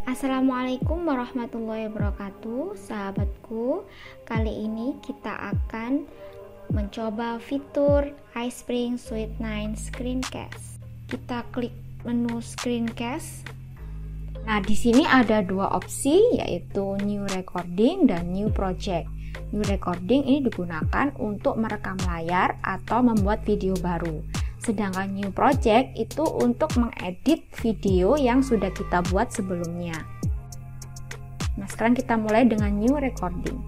Assalamualaikum warahmatullahi wabarakatuh, sahabatku. Kali ini kita akan mencoba fitur iSpring Suite 9 Screencast. Kita klik menu Screencast. Nah, di sini ada dua opsi, yaitu New Recording dan New Project. New Recording ini digunakan untuk merekam layar atau membuat video baru. Sedangkan New Project itu untuk mengedit video yang sudah kita buat sebelumnya. Nah, sekarang kita mulai dengan New Recording.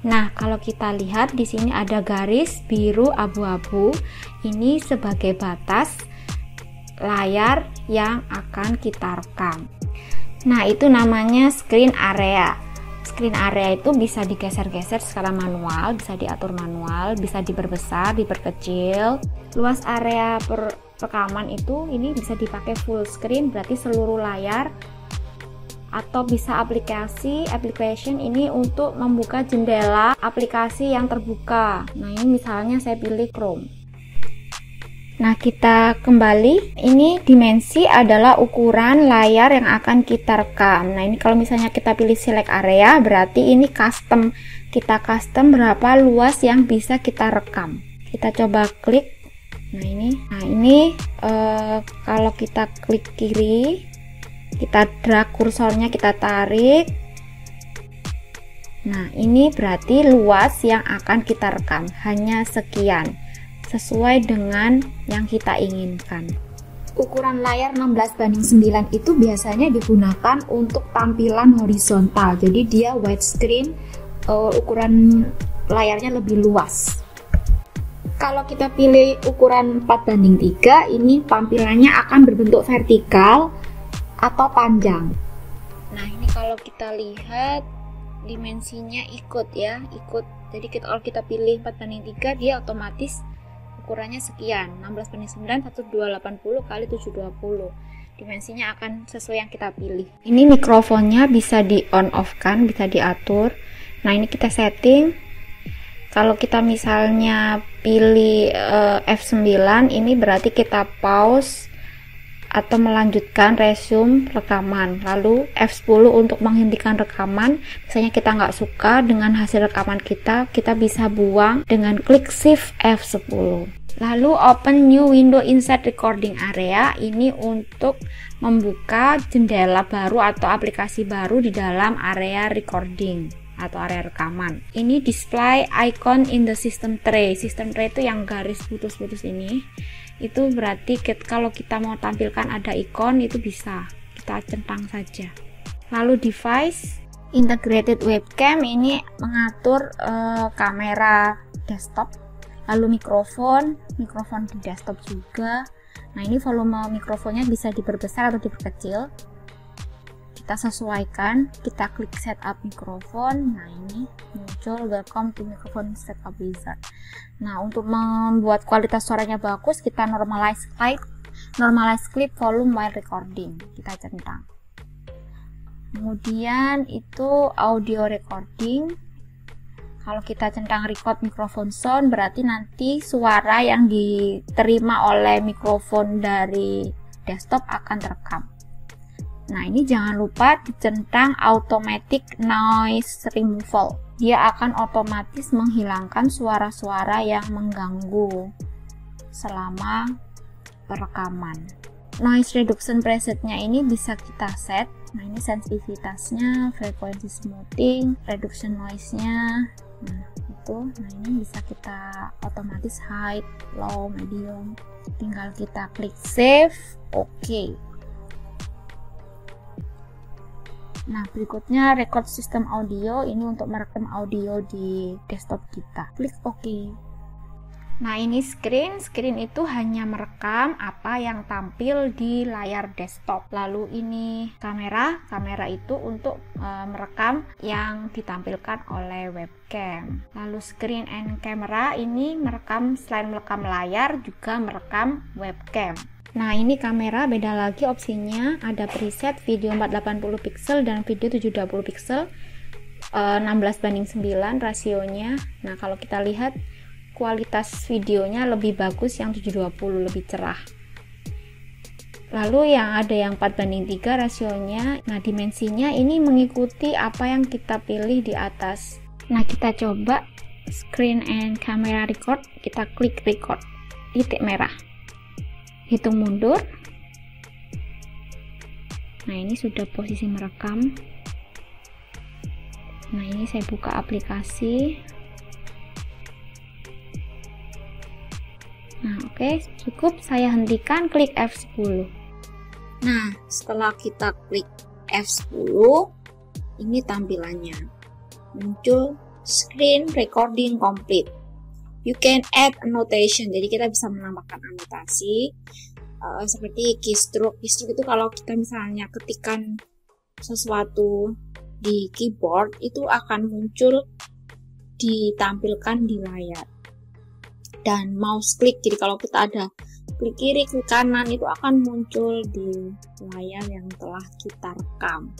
Nah, kalau kita lihat di sini ada garis biru abu-abu. Ini sebagai batas layar yang akan kita rekam. Nah, itu namanya screen area. Screen area itu bisa digeser-geser secara manual, bisa diatur manual, bisa diperbesar, diperkecil. Luas area rekaman itu ini bisa dipakai full screen, berarti seluruh layar, atau bisa application ini untuk membuka jendela aplikasi yang terbuka. Nah, ini misalnya saya pilih Chrome. Nah, kita kembali. Ini dimensi adalah ukuran layar yang akan kita rekam. Nah, ini kalau misalnya kita pilih select area, berarti ini custom. Kita custom berapa luas yang bisa kita rekam. Kita coba klik. Nah, ini kalau kita klik kiri, kita drag kursornya, kita tarik. Nah, ini berarti luas yang akan kita rekam hanya sekian, sesuai dengan yang kita inginkan. Ukuran layar 16:9 itu biasanya digunakan untuk tampilan horizontal, jadi dia widescreen, ukuran layarnya lebih luas. Kalau kita pilih ukuran 4:3, ini tampilannya akan berbentuk vertikal atau panjang. Nah, ini kalau kita lihat dimensinya ikut. Jadi kalau kita pilih 4:3, dia otomatis ukurannya sekian, 16:9 1280 x 720. Dimensinya akan sesuai yang kita pilih. Ini mikrofonnya bisa di on off kan, bisa diatur. Nah, ini kita setting. Kalau kita misalnya pilih F9, ini berarti kita pause atau melanjutkan resume rekaman. Lalu F10 untuk menghentikan rekaman. Misalnya kita nggak suka dengan hasil rekaman kita bisa buang dengan klik shift F10. Lalu open new window inside recording area, ini untuk membuka jendela baru atau aplikasi baru di dalam area recording atau area rekaman. Ini display icon in the system tray. System tray itu yang garis putus-putus ini. Itu berarti kalau kita mau tampilkan ada ikon, itu bisa kita centang saja. Lalu device integrated webcam, ini mengatur kamera desktop. Lalu mikrofon di desktop juga. Nah, ini volume mikrofonnya bisa diperbesar atau diperkecil. Kita sesuaikan, kita klik setup mikrofon. Nah, ini muncul welcome to microphone setup wizard. Nah, untuk membuat kualitas suaranya bagus, kita normalize clip volume while recording. Kita centang. Kemudian itu audio recording. Kalau kita centang record microphone sound, berarti nanti suara yang diterima oleh mikrofon dari desktop akan terekam. Nah, ini jangan lupa dicentang automatic noise removal. Dia akan otomatis menghilangkan suara-suara yang mengganggu selama perekaman. Noise reduction presetnya ini bisa kita set. Nah, ini sensitivitasnya, frekuensi smoothing, reduction noise-nya. Nah, ini bisa kita otomatis high, low, medium. Tinggal kita klik save, oke. Nah, berikutnya record system audio, ini untuk merekam audio di desktop kita. Klik OK. Nah, ini screen itu hanya merekam apa yang tampil di layar desktop. Lalu ini kamera itu untuk merekam yang ditampilkan oleh webcam. Lalu screen and camera ini selain merekam layar juga merekam webcam. Nah, ini kamera beda lagi opsinya, ada preset video 480 pixel dan video 720 pixel, 16:9 rasionya. Nah, kalau kita lihat kualitas videonya lebih bagus yang 720, lebih cerah. Lalu yang ada yang 4:3 rasionya. Nah, dimensinya ini mengikuti apa yang kita pilih di atas. Nah, kita coba screen and camera record. Kita klik record, titik merah. Hitung mundur. Nah, ini sudah posisi merekam. Nah, ini saya buka aplikasi. Nah, oke, cukup. Saya hentikan, klik F10. Nah, setelah kita klik F10, ini tampilannya. Muncul screen recording complete. You can add annotation. Jadi kita bisa menambahkan anotasi seperti keystroke. Keystroke itu kalau kita misalnya ketikkan sesuatu di keyboard, itu akan muncul ditampilkan di layar. Dan mouse click, jadi kalau kita ada klik kiri, klik kanan, itu akan muncul di layar yang telah kita rekam.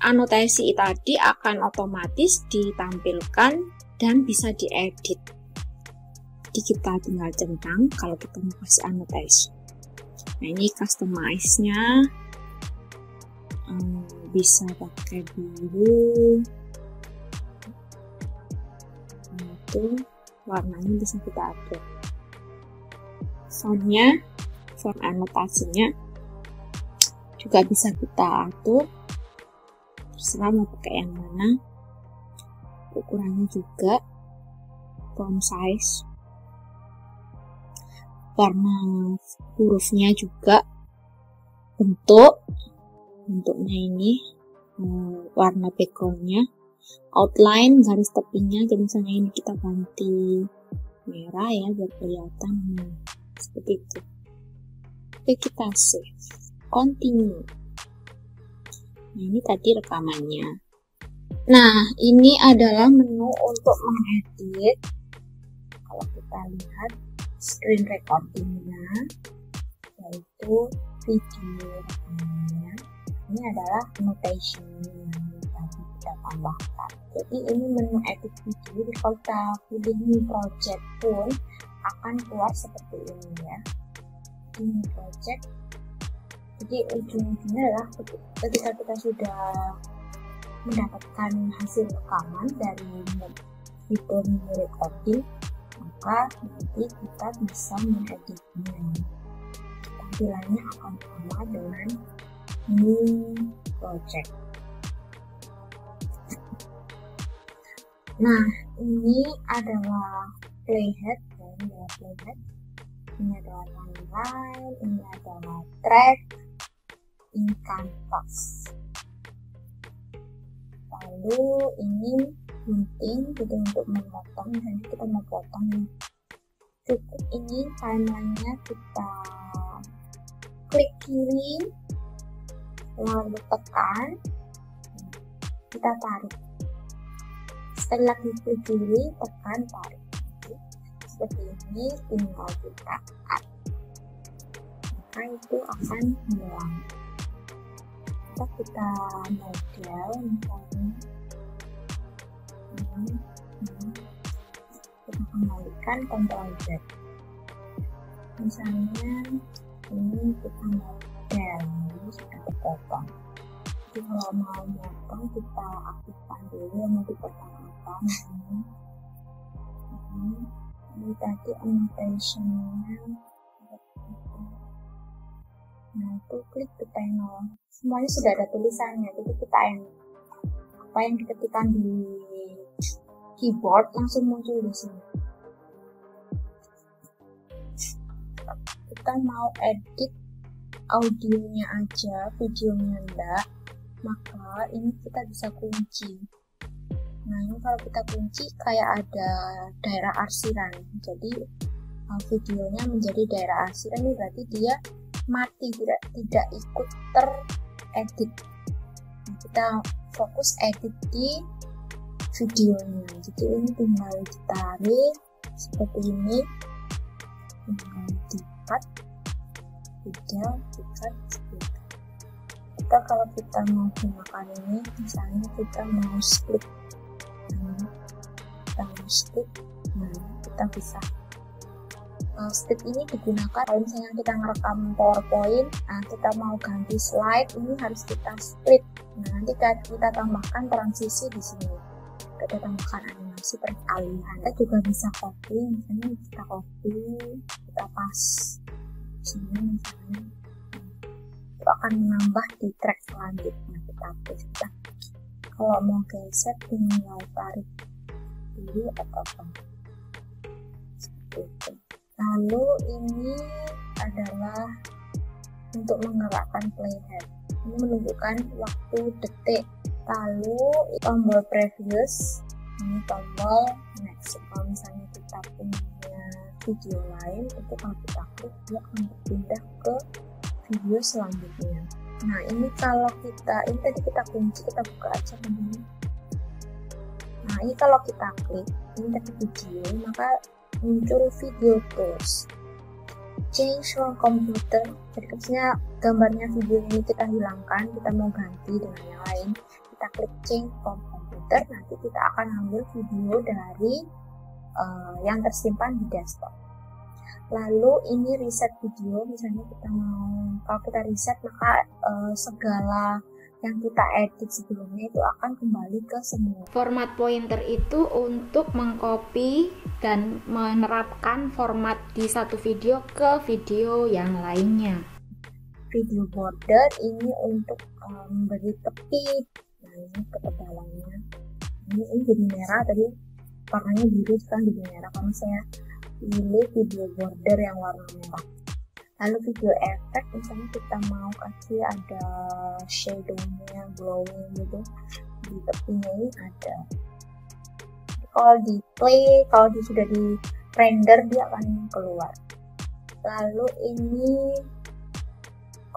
Anotasi tadi akan otomatis ditampilkan dan bisa diedit. Jadi kita tinggal centang kalau kita mau kasih anotasi. Nah, ini customize-nya bisa pakai biru. Nah, itu warnanya bisa kita atur. Fontnya, font anotasinya juga bisa kita atur. Terserah mau pakai yang mana. Ukurannya juga, font size, warna hurufnya juga, bentuknya ini, warna backgroundnya, outline, garis tepinya. Jadi misalnya ini kita ganti merah ya biar kelihatan. Seperti itu. Oke, kita save, continue. Nah, ini tadi rekamannya. Nah, ini adalah menu untuk mengedit. Kalau kita lihat screen recordingnya, yaitu video rekamannya. Ini adalah annotation yang tadi kita tambahkan. Jadi ini menu edit video. Jadi kalau kita pilih new project pun akan keluar seperti ini ya. Ini project. Jadi ujung-ujungnya adalah ketika kita sudah mendapatkan hasil rekaman dari video mini recording, maka nanti kita bisa mengeditnya. Tampilannya akan sama dengan new project. Nah, ini adalah playhead. Ini adalah timeline, ini adalah track, ini canvas. Lalu ini penting gitu untuk memotong. Misalnya kita mau potong, cukup ini timelinenya kita klik kiri, lalu tekan, kita tarik. Sekali lagi klik kiri, tekan, tarik. Seperti ini, tinggal kita cut. Maka itu akan hilang. Kita model misalnya kita kembalikan Ctrl Z. Misalnya ini kita model, ini sudah terpotong. Jadi kalau mau motong kita aktifkan dulu yang mau dipotong apa. Ini tadi annotation-nya. Nah, itu klik ke panel. Semuanya sudah ada tulisannya. Jadi kita apa yang diketikkan di keyboard langsung muncul di sini. Kita mau edit audionya aja, videonya enggak, maka ini kita bisa kunci. Nah, ini kalau kita kunci kayak ada daerah arsiran. Jadi videonya menjadi daerah arsiran, ini berarti dia mati, tidak ikut teredit. Nah, kita fokus edit di videonya. Jadi ini tinggal ditarik seperti ini, tinggal di-cut, di-cut. Kita kalau kita mau gunakan ini, misalnya kita mau split, nah kita bisa Step ini digunakan kalau misalnya kita ngerekam PowerPoint, kita mau ganti slide, ini harus kita split. Nah, nanti kita tambahkan transisi di sini. Kita tambahkan animasi peralihan. Kita juga bisa copy, misalnya kita copy, kita paste sini misalnya. Itu akan menambah di track selanjutnya. Kita paste. Kalau mau geser, tinggal tarik dulu atau apa. Seperti itu. Lalu ini adalah untuk menggerakkan playhead. Ini menunjukkan waktu detik. Lalu tombol previous, ini tombol next. Kalau misalnya kita punya video lain, itu kalau kita klik dia akan berpindah ke video selanjutnya. Nah, ini kalau ini tadi kita kunci, kita buka aja ini. Nah, ini kalau kita klik ini tadi video, maka muncul video tools. Change from computer. Jadi maksudnya gambarnya video ini kita hilangkan, kita mau ganti dengan yang lain. Kita klik change from computer, nanti kita akan ambil video dari yang tersimpan di desktop. Lalu ini reset video, misalnya kita kalau kita reset maka segala yang kita edit sebelumnya itu akan kembali ke semula. Format pointer itu untuk mengcopy dan menerapkan format di satu video ke video yang lainnya. Video border ini untuk memberi tepi. Nah, ini ketebalannya. Ini jadi merah, tadi warnanya biru, sekarang jadi merah karena saya pilih video border yang warna merah. Lalu video efek, misalnya kita mau kasih ada shadow-nya, glowing gitu, di tepinya ini ada. Kalau di play, kalau sudah di render dia akan keluar. Lalu ini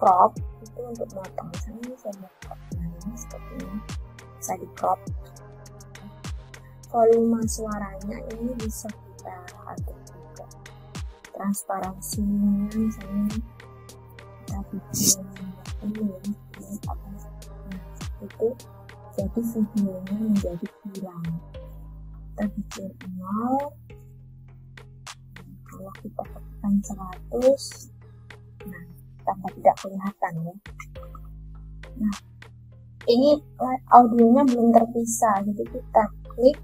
crop, itu untuk motong. Misalnya ini saya mau crop, nah ini seperti ini, bisa di crop. Volume suaranya ini bisa kita atur juga. Transparansinya misalnya kita bikin ini itu jadi videonya menjadi hilang. Kita bikin 0, kalau kita tekan 100, nah tambah tidak kelihatan ya. Nah, ini audionya belum terpisah, jadi kita klik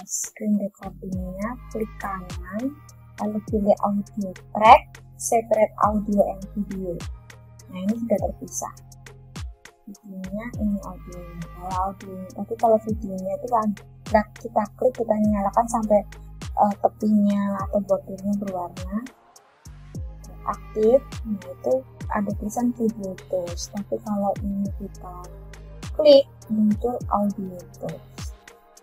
screen recordingnya, klik kanan, lalu pilih audio track, separate audio and video. Nah, ini sudah terpisah. Videonya ini audionya. Kalau videonya itu kan kita klik, kita nyalakan sampai tepinya atau bordernya berwarna aktif. Nah, itu ada tulisan video tools. Tapi kalau ini kita klik, muncul audio tools.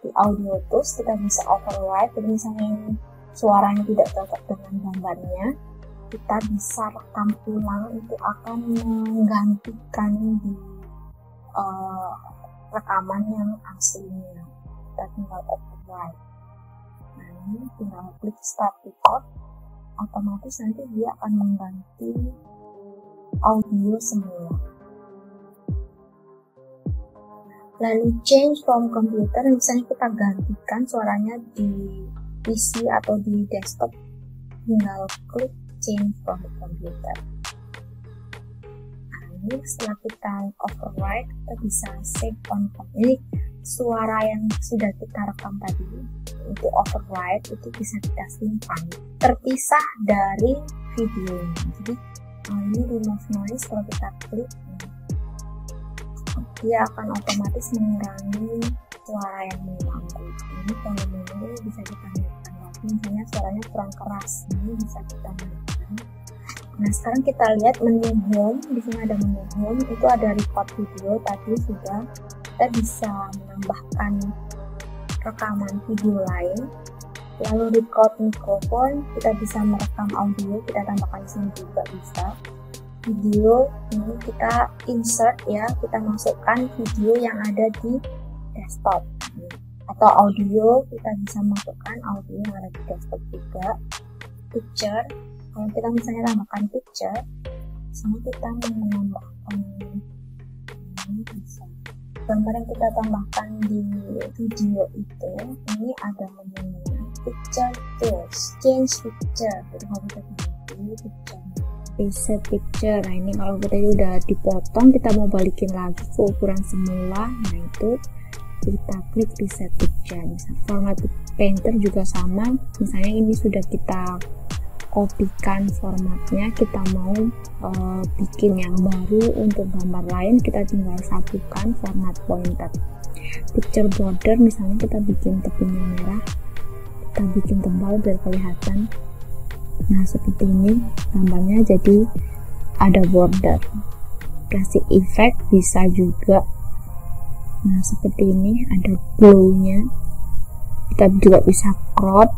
Di audio tools kita bisa override, jadi misalnya ini suaranya tidak cocok dengan gambarnya, kita bisa rekam ulang, itu akan menggantikan di rekaman yang aslinya. Kita tinggal override. Nah, ini tinggal klik start record, otomatis nanti dia akan mengganti audio semua. Lalu change from computer, misalnya kita gantikan suaranya di PC atau di desktop, tinggal klik change from computer. Nah, ini setelah kita override, kita bisa save on computer. Ini suara yang sudah kita rekam tadi, itu override, itu bisa kita simpan terpisah dari videonya. Jadi ini remove noise, kalau kita klik dia akan otomatis mengurangi suara yang mengganggu. Ini volumenya ini bisa kita naikkan lagi, misalnya suaranya kurang keras, ini bisa kita naikkan. Nah, sekarang kita lihat menu home. Di sini ada menu home, itu ada record video tadi sudah. Kita bisa menambahkan rekaman video lain. Lalu record mikrofon, kita bisa merekam audio, kita tambahkan di sini juga bisa. Video ini kita insert ya, kita masukkan video yang ada di desktop, atau audio kita bisa masukkan audio yang ada di desktop juga. Picture, kalau kita misalnya tambahkan picture, sini kita menambahkan ini bisa gambar yang kita tambahkan di video itu, ini ada menunya. picture tools, change picture. Jadi kalau kita pilih picture, reset picture. Nah ini kalau kita udah dipotong, kita mau balikin lagi ke ukuran semula, nah itu kita klik reset picture. Misalnya format painter juga sama, misalnya ini sudah kita kopikan formatnya, kita mau bikin yang baru untuk gambar lain, kita tinggal satukan format pointer. Picture border, misalnya kita bikin tepinya merah, kita bikin tebal biar kelihatan. Nah seperti ini gambarnya, jadi ada border. Kasih efek bisa juga. Nah seperti ini ada glow-nya. Kita juga bisa crop,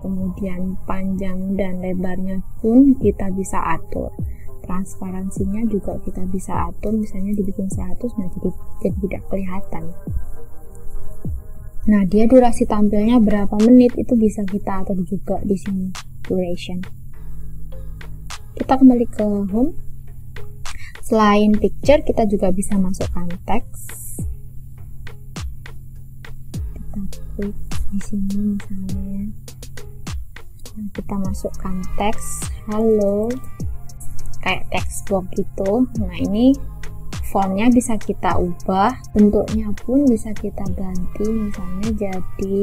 kemudian panjang dan lebarnya pun kita bisa atur. Transparansinya juga kita bisa atur, misalnya dibikin 100, nah jadi tidak kelihatan. Nah dia durasi tampilnya berapa menit itu bisa kita atur juga di sini, duration. Kita kembali ke home. Selain picture, kita juga bisa masukkan teks. Kita klik di sini misalnya. Nah, kita masukkan teks halo, kayak text box gitu. Nah ini fontnya bisa kita ubah, bentuknya pun bisa kita ganti, misalnya jadi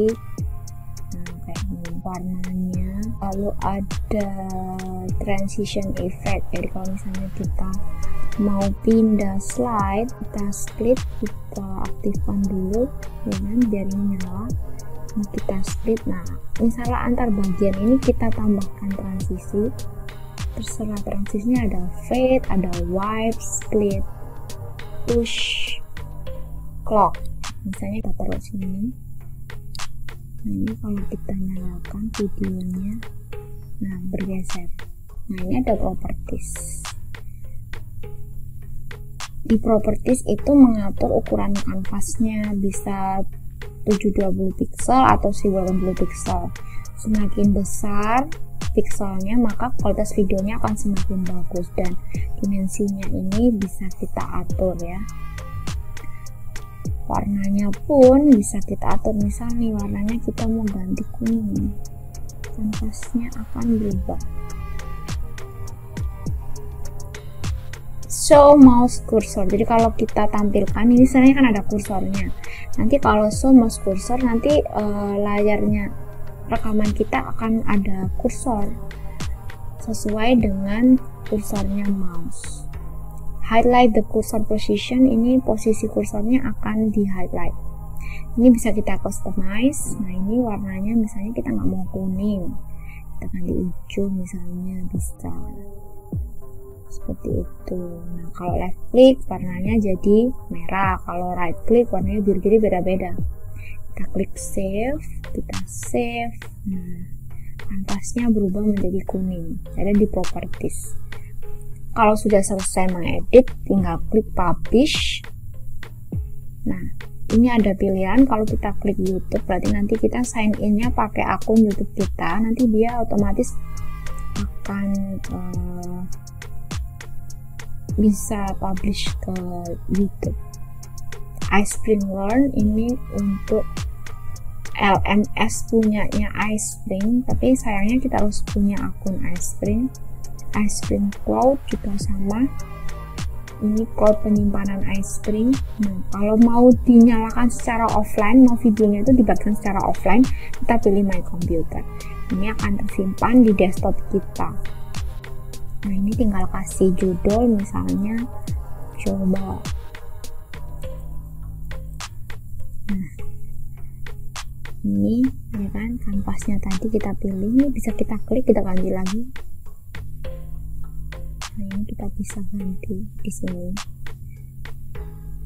kayak ini warnanya. Lalu ada transition effect, jadi kalau misalnya kita mau pindah slide, kita split, kita aktifkan dulu ya kan, biar ini nyala. Ini kita split. Nah misalnya antar bagian ini kita tambahkan transisi, terserah transisinya, ada fade, ada wipe, split, push, clock. Misalnya kita taruh sini. Nah ini kalau kita nyalakan videonya, nah bergeser. Nah ini ada properties. Di properties itu mengatur ukuran kanvasnya, bisa 720 pixel atau 1080 pixel. Semakin besar pixelnya maka kualitas videonya akan semakin bagus, dan dimensinya ini bisa kita atur ya. Warnanya pun bisa kita atur, misalnya warnanya kita mau ganti kuning, kanvasnya akan berubah. Show mouse cursor, jadi kalau kita tampilkan ini sebenarnya kan ada kursornya. Nanti kalau show mouse cursor, nanti layarnya rekaman kita akan ada kursor sesuai dengan kursornya mouse. Highlight the cursor position, ini posisi kursornya akan di highlight. Ini bisa kita customize. Nah ini warnanya misalnya kita nggak mau kuning, kita ganti hijau misalnya, bisa seperti itu. Nah kalau left click warnanya jadi merah, kalau right click warnanya biru, jadi beda-beda. Kita klik save, kita save. Nah kanvasnya berubah menjadi kuning, ada di properties. Kalau sudah selesai mengedit, tinggal klik publish. Nah ini ada pilihan, kalau kita klik YouTube berarti nanti kita sign in nya pakai akun YouTube kita, nanti dia otomatis akan bisa publish ke YouTube. iSpring Learn ini untuk LMS punyanya iSpring, tapi sayangnya kita harus punya akun iSpring. iSpring Cloud juga sama, ini cloud penyimpanan iSpring. Nah kalau mau dinyalakan secara offline, mau videonya itu dibagikan secara offline, kita pilih My Computer. Ini akan tersimpan di desktop kita. Nah ini tinggal kasih judul, misalnya coba. Nah ini ya kan kanvasnya tadi kita pilih, ini bisa kita klik, kita ganti lagi. Nah ini kita bisa ganti di sini.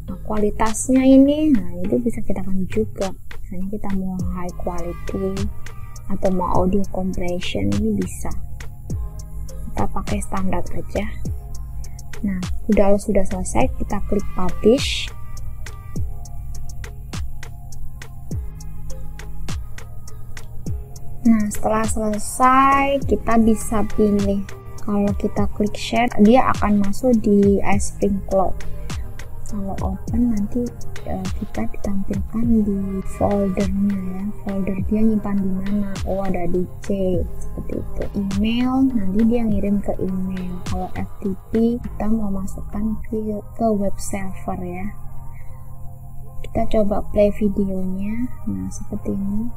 Nah kualitasnya ini, nah itu bisa kita ganti juga. Misalnya kita mau high quality atau mau audio compression, ini bisa. Kita pakai standar aja. Nah sudah selesai, kita klik publish. Nah setelah selesai kita bisa pilih, kalau kita klik share dia akan masuk di iSpring Cloud. Kalau open nanti kita ditampilkan di foldernya ya, folder dia nyimpan di mana. Oh, ada di C seperti itu. Email nanti dia ngirim ke email. Kalau FTP kita mau masukkan ke web server ya. Kita coba play videonya. Nah, seperti ini.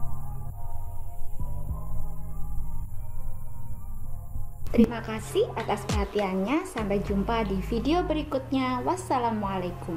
Terima kasih atas perhatiannya. Sampai jumpa di video berikutnya. Wassalamualaikum.